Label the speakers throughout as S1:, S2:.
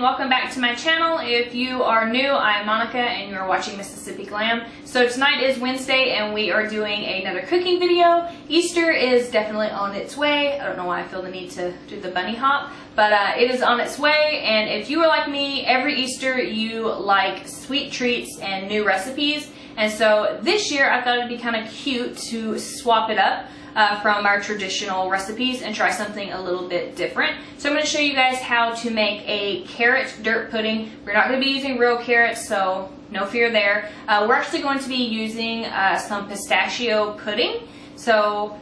S1: welcome back to my channel. If you are new, I'm Monica and you're watching Mississippi Glam. So tonight is Wednesday and we are doing another cooking video. Easter is definitely on its way. I don't know why I feel the need to do the bunny hop, but it is on its way. And if you are like me, every Easter you like sweet treats and new recipes. And so this year I thought it'd be kind of cute to swap it up from our traditional recipes and try something a little bit different. So I'm going to show you guys how to make a carrot dirt pudding. We're not going to be using real carrots, so no fear there. We're actually going to be using some pistachio pudding. So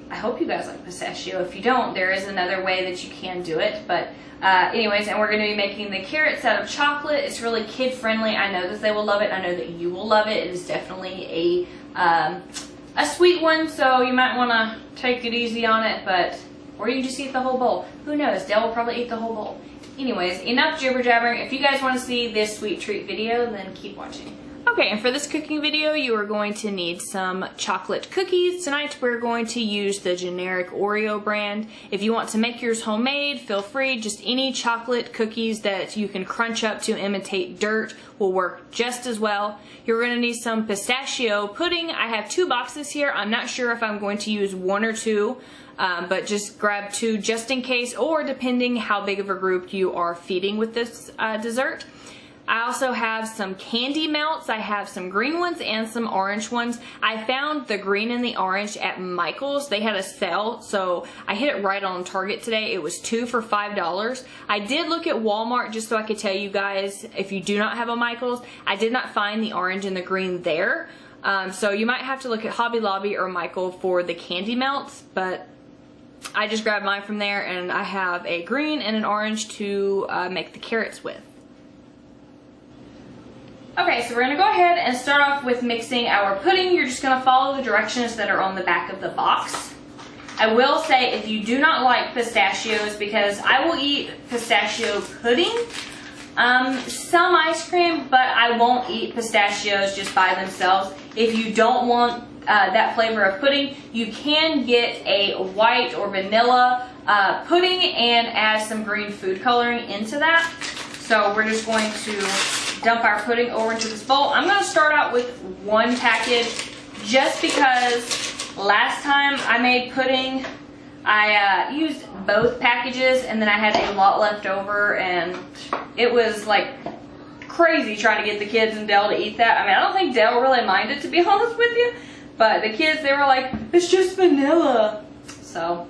S1: I hope you guys like pistachio. If you don't, there is another way that you can do it. But anyways, and we're going to be making the carrots out of chocolate. It's really kid friendly. I know that they will love it. I know that you will love it. It is definitely a sweet one, so you might want to take it easy on it, or you can just eat the whole bowl. Who knows? Dale will probably eat the whole bowl. Anyways, enough jibber jabbering. If you guys want to see this sweet treat video, then keep watching. Okay, and for this cooking video, you are going to need some chocolate cookies. Tonight, we're going to use the generic Oreo brand. If you want to make yours homemade, feel free. Just any chocolate cookies that you can crunch up to imitate dirt will work just as well. You're going to need some pistachio pudding. I have 2 boxes here. I'm not sure if I'm going to use 1 or 2, but just grab 2 just in case, or depending how big of a group you are feeding with this dessert. I also have some candy melts. I have some green ones and some orange ones. I found the green and the orange at Michael's. They had a sale, so I hit it right on Target today. It was 2 for $5. I did look at Walmart just so I could tell you guys, if you do not have a Michael's, I did not find the orange and the green there. So you might have to look at Hobby Lobby or Michael for the candy melts, but I just grabbed mine from there, and I have a green and an orange to make the carrots with. Okay, so we're going to go ahead and start off with mixing our pudding. You're just going to follow the directions that are on the back of the box. I will say, if you do not like pistachios, because I will eat pistachio pudding, some ice cream, but I won't eat pistachios just by themselves. If you don't want that flavor of pudding, you can get a white or vanilla pudding and add some green food coloring into that. So we're just going to dump our pudding over into this bowl. I'm going to start out with 1 package just because last time I made pudding, I used both packages and then I had a lot left over, and it was like crazy trying to get the kids and Dale to eat that. I mean, I don't think Dale really minded, to be honest with you, but the kids, they were like, it's just vanilla. So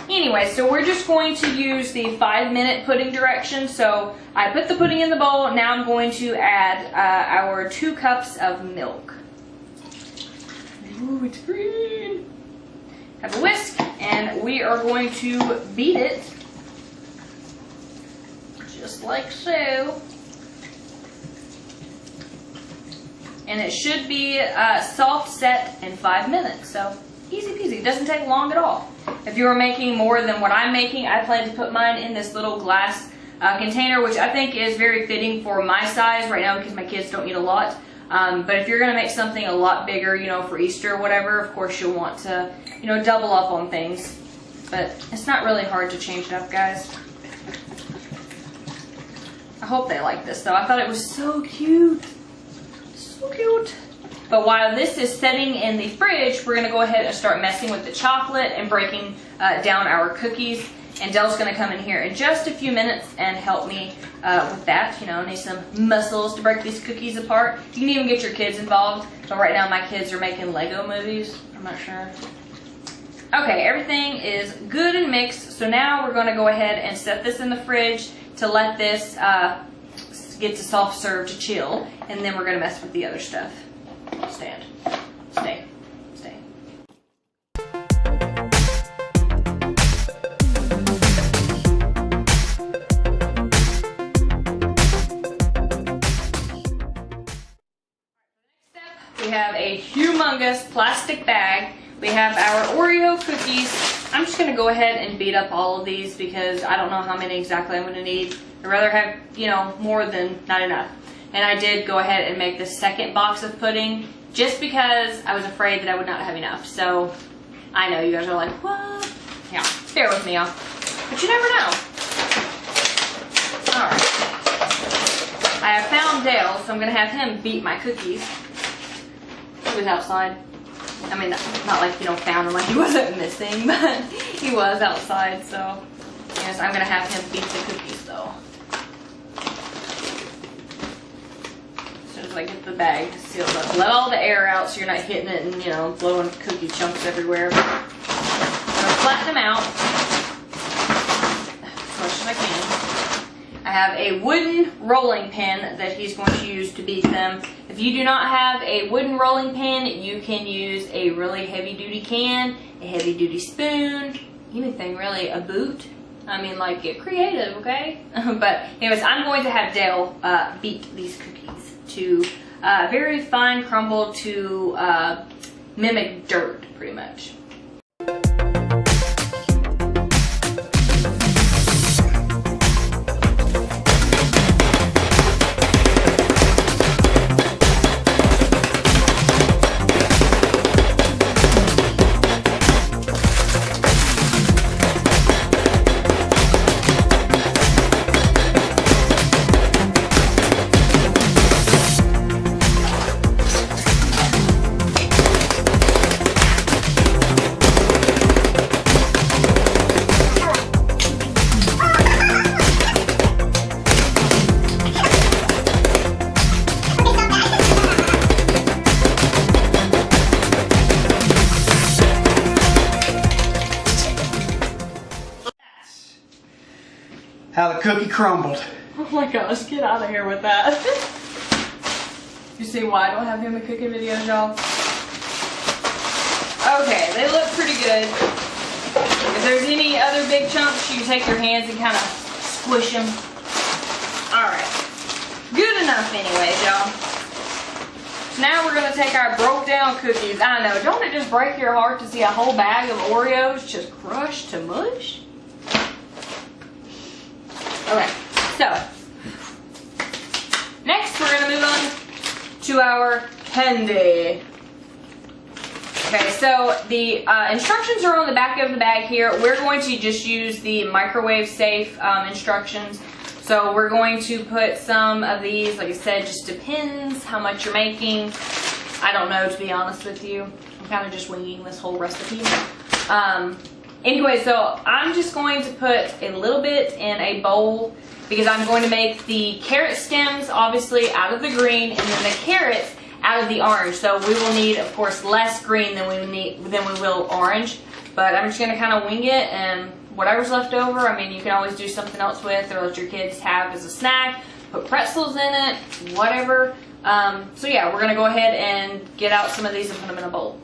S1: anyway, so we're just going to use the 5-minute pudding directions. So I put the pudding in the bowl. Now I'm going to add our 2 cups of milk. Ooh, it's green. Have a whisk, and we are going to beat it just like so. And it should be soft set in 5 minutes. So easy peasy. It doesn't take long at all. If you are making more than what I'm making, I plan to put mine in this little glass container, which I think is very fitting for my size right now because my kids don't eat a lot. But if you're going to make something a lot bigger, you know, for Easter or whatever, of course you'll want to, you know, double up on things. But it's not really hard to change it up, guys. I hope they like this, though. I thought it was so cute. So cute. But while this is setting in the fridge, we're going to go ahead and start messing with the chocolate and breaking down our cookies. And Dell's going to come in here in just a few minutes and help me with that. You know, need some muscles to break these cookies apart. You can even get your kids involved. But right now my kids are making Lego movies. I'm not sure. Okay, everything is good and mixed. So now we're going to go ahead and set this in the fridge to let this get to soft serve to chill. And then we're going to mess with the other stuff. Stand. Stay. Stay. We have a humongous plastic bag. We have our Oreo cookies. I'm just going to go ahead and beat up all of these because I don't know how many exactly I'm going to need. I'd rather have, you know, more than not enough. And I did go ahead and make the 2nd box of pudding just because I was afraid that I would not have enough. So I know you guys are like, what? Yeah, bear with me, y'all. But you never know. Alright. I have found Dale, so I'm gonna have him beat my cookies. He was outside. I mean, not like, you know, found him like he wasn't missing, but he was outside, so yes, I'm gonna have him beat the cookies though. As soon as I get the bag sealed up. Let all the air out so you're not hitting it and, you know, blowing cookie chunks everywhere. I'm gonna flatten them out as much as I can. I have a wooden rolling pin that he's going to use to beat them. If you do not have a wooden rolling pin, you can use a really heavy-duty can, a heavy-duty spoon, anything really, a boot. I mean, like, get creative, okay? But anyways, I'm going to have Dale beat these cookies to very fine crumble to mimic dirt, pretty much.
S2: How the cookie crumbled.
S1: Oh my gosh, get out of here with that. You see why I don't have him in cooking videos, y'all? Okay, they look pretty good. If there's any other big chunks, you can take your hands and kind of squish them. Alright. Good enough anyways, y'all. Now we're going to take our broke down cookies. I know, don't it just break your heart to see a whole bag of Oreos just crushed to mush? Okay, so next we're going to move on to our candy. Okay, so the instructions are on the back of the bag here. We're going to just use the microwave safe instructions. So we're going to put some of these, like I said, just depends how much you're making. I don't know, to be honest with you. I'm kind of just winging this whole recipe. Anyway, so I'm just going to put a little bit in a bowl because I'm going to make the carrot stems obviously out of the green and then the carrots out of the orange. So we will need, of course, less green than we will orange. But I'm just going to kind of wing it, and whatever's left over, I mean, you can always do something else with or let your kids have as a snack. Put pretzels in it, whatever. So yeah, we're going to go ahead and get out some of these and put them in a bowl.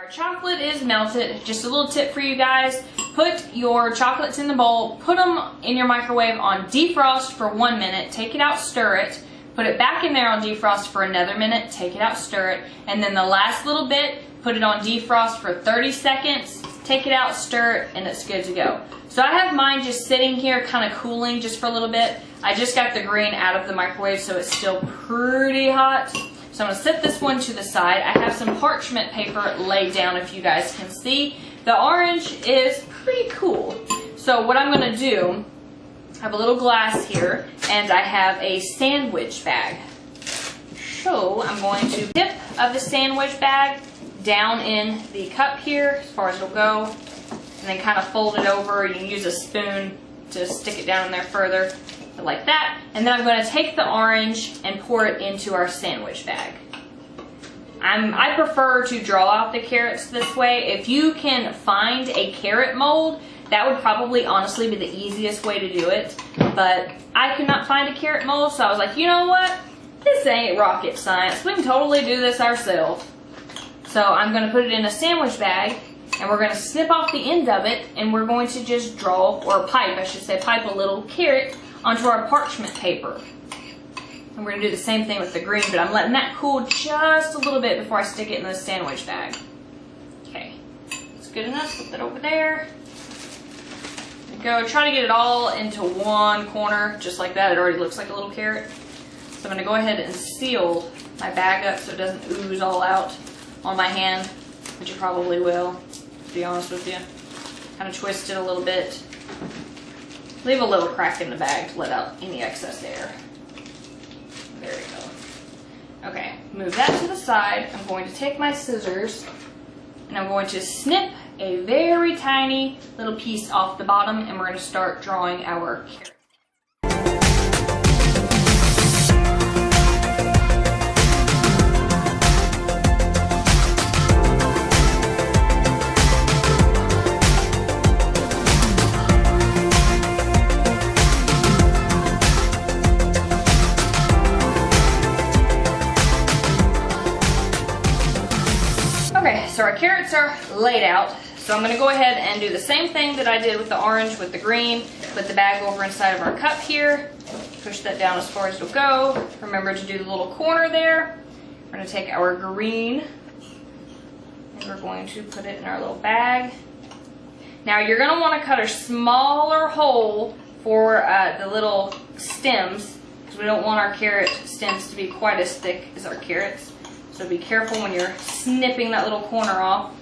S1: Chocolate is melted. Just a little tip for you guys. Put your chocolates in the bowl, put them in your microwave on defrost for 1 minute, take it out, stir it, put it back in there on defrost for another minute, take it out, stir it, and then the last little bit, put it on defrost for 30 seconds, take it out, stir it, and it's good to go. So I have mine just sitting here kind of cooling just for a little bit. I just got the green out of the microwave, so it's still pretty hot. So I'm going to set this one to the side. I have some parchment paper laid down if you guys can see. The orange is pretty cool. So what I'm going to do, I have a little glass here and I have a sandwich bag. So I'm going to dip of the sandwich bag down in the cup here as far as it'll go. And then kind of fold it over. You can use a spoon to stick it down in there further. Like that, and then I'm going to take the orange and pour it into our sandwich bag. I prefer to draw out the carrots this way. If you can find a carrot mold, that would probably honestly be the easiest way to do it, but I could not find a carrot mold, so I was like, you know what, this ain't rocket science, we can totally do this ourselves. So I'm going to put it in a sandwich bag, and we're going to snip off the end of it, and we're going to just draw, or pipe, I should say, pipe a little carrot onto our parchment paper. And we're going to do the same thing with the green, but I'm letting that cool just a little bit before I stick it in the sandwich bag. Okay, that's good enough. Put that over there. Go try to get it all into one corner, just like that. It already looks like a little carrot. So I'm going to go ahead and seal my bag up so it doesn't ooze all out on my hand, which it probably will, to be honest with you. Kind of twist it a little bit. Leave a little crack in the bag to let out any excess air. There we go. Okay, move that to the side. I'm going to take my scissors and I'm going to snip a very tiny little piece off the bottom, and we're going to start drawing our carrot. Okay, so our carrots are laid out. So I'm going to go ahead and do the same thing that I did with the orange with the green. Put the bag over inside of our cup here. Push that down as far as it'll go. Remember to do the little corner there. We're going to take our green and we're going to put it in our little bag. Now you're going to want to cut a smaller hole for the little stems, because we don't want our carrot stems to be quite as thick as our carrots. So be careful when you're snipping that little corner off.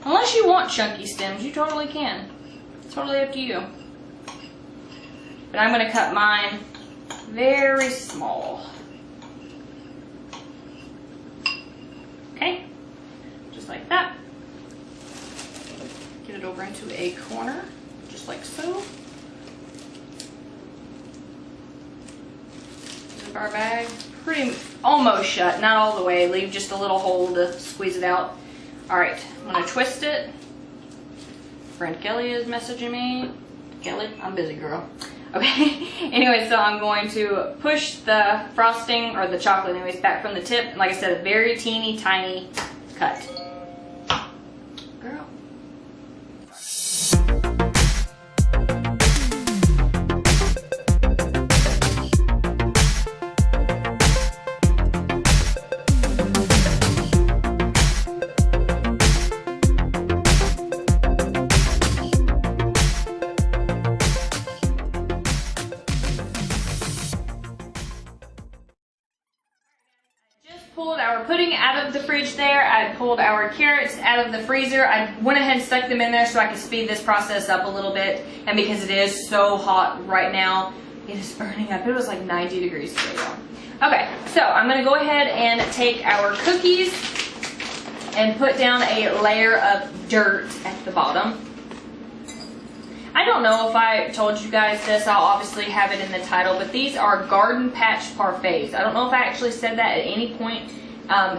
S1: Unless you want chunky stems, you totally can. It's totally up to you. But I'm going to cut mine very small. Okay, just like that. Get it over into a corner, just like so. Zip our bag pretty almost shut, not all the way. Leave just a little hole to squeeze it out. Alright, I'm going to twist it. Friend Kelly is messaging me. Kelly, I'm busy, girl. Okay, anyway, so I'm going to push the frosting, or the chocolate anyways, back from the tip. And like I said, a very teeny tiny cut. Girl. Pulled our pudding out of the fridge there. I pulled our carrots out of the freezer. I went ahead and stuck them in there so I could speed this process up a little bit. And because it is so hot right now, it is burning up. It was like 90 degrees today, y'all. Okay, so I'm going to go ahead and take our cookies and put down a layer of dirt at the bottom. I don't know if I told you guys this. I'll obviously have it in the title, but these are Carrot Patch Parfaits. I don't know if I actually said that at any point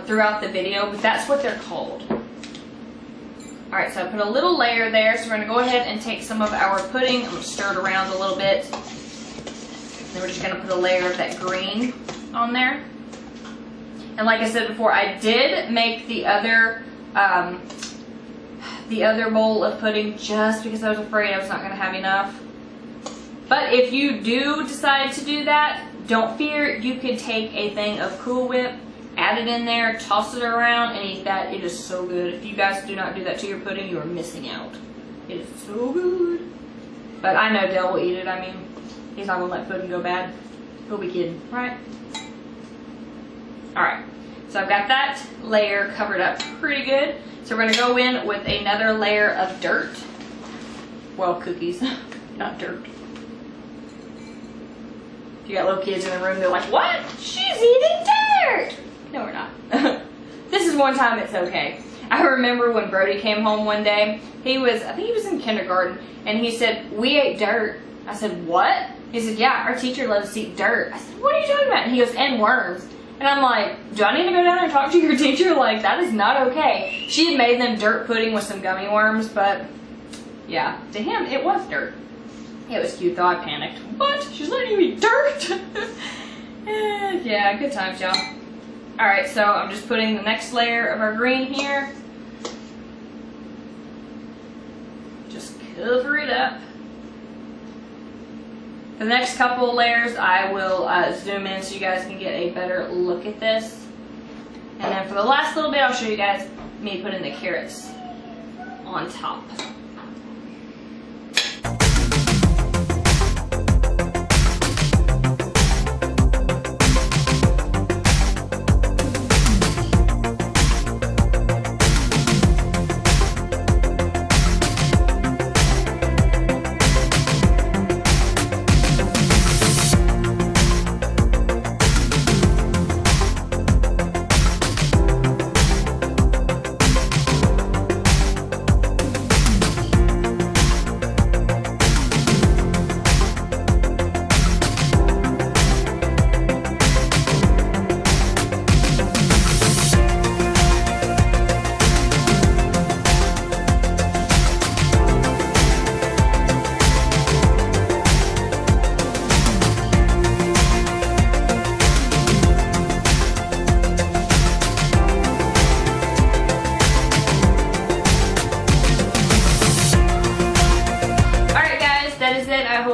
S1: throughout the video, but that's what they're called. Alright, so I put a little layer there, so we're going to go ahead and take some of our pudding. I'm going to stir it around a little bit. Then we're just going to put a layer of that green on there. And like I said before, I did make the other bowl of pudding just because I was afraid I was not going to have enough. But if you do decide to do that, don't fear. You could take a thing of Cool Whip, add it in there, toss it around, and eat that. It is so good. If you guys do not do that to your pudding, you are missing out. It is so good. But I know Dale will eat it. I mean, he's not going to let pudding go bad. He'll be kidding, right? Alright, so I've got that layer covered up pretty good. So we're going to go in with another layer of dirt. Well, cookies, not dirt. If you got little kids in the room, they're like, what? She's eating dirt! No, we're not. This is one time it's okay. I remember when Brody came home one day, I think he was in kindergarten, and he said, we ate dirt. I said, what? He said, yeah, our teacher let us eat dirt. I said, what are you talking about? And he goes, and worms. And I'm like, do I need to go down there and talk to your teacher? Like, that is not okay. She had made them dirt pudding with some gummy worms, but yeah, to him, it was dirt. It was cute though, I panicked. What? She's letting you eat dirt? Yeah, good times, y'all. Alright, so I'm just putting the next layer of our green here. Just cover it up. For the next couple of layers, I will zoom in so you guys can get a better look at this. And then for the last little bit, I'll show you guys me putting the carrots on top.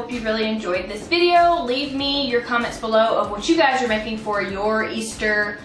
S1: hope you really enjoyed this video. Leave me your comments below of what you guys are making for your Easter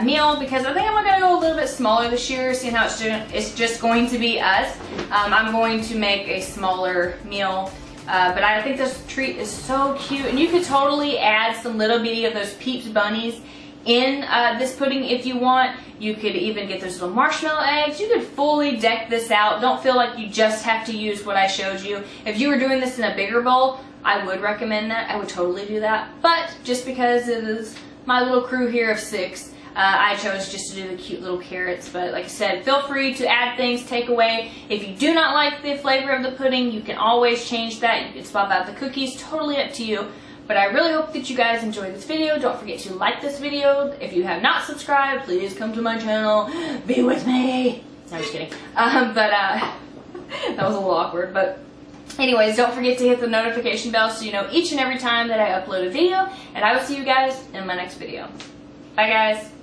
S1: meal, because I think I'm going to go a little bit smaller this year, seeing how it's just going to be us. I'm going to make a smaller meal, but I think this treat is so cute, and you could totally add some little bitty of those Peeps bunnies in this pudding if you want. You could even get those little marshmallow eggs. You could fully deck this out. Don't feel like you just have to use what I showed you. If you were doing this in a bigger bowl, I would recommend that. I would totally do that. But just because it is my little crew here of 6, I chose just to do the cute little carrots. But like I said, feel free to add things, take away. If you do not like the flavor of the pudding, you can always change that. You can swap out the cookies, totally up to you. But I really hope that you guys enjoyed this video. Don't forget to like this video. If you have not subscribed, please come to my channel. Be with me. No, I'm just kidding. That was a little awkward. But anyways, don't forget to hit the notification bell so you know each and every time that I upload a video. And I will see you guys in my next video. Bye, guys.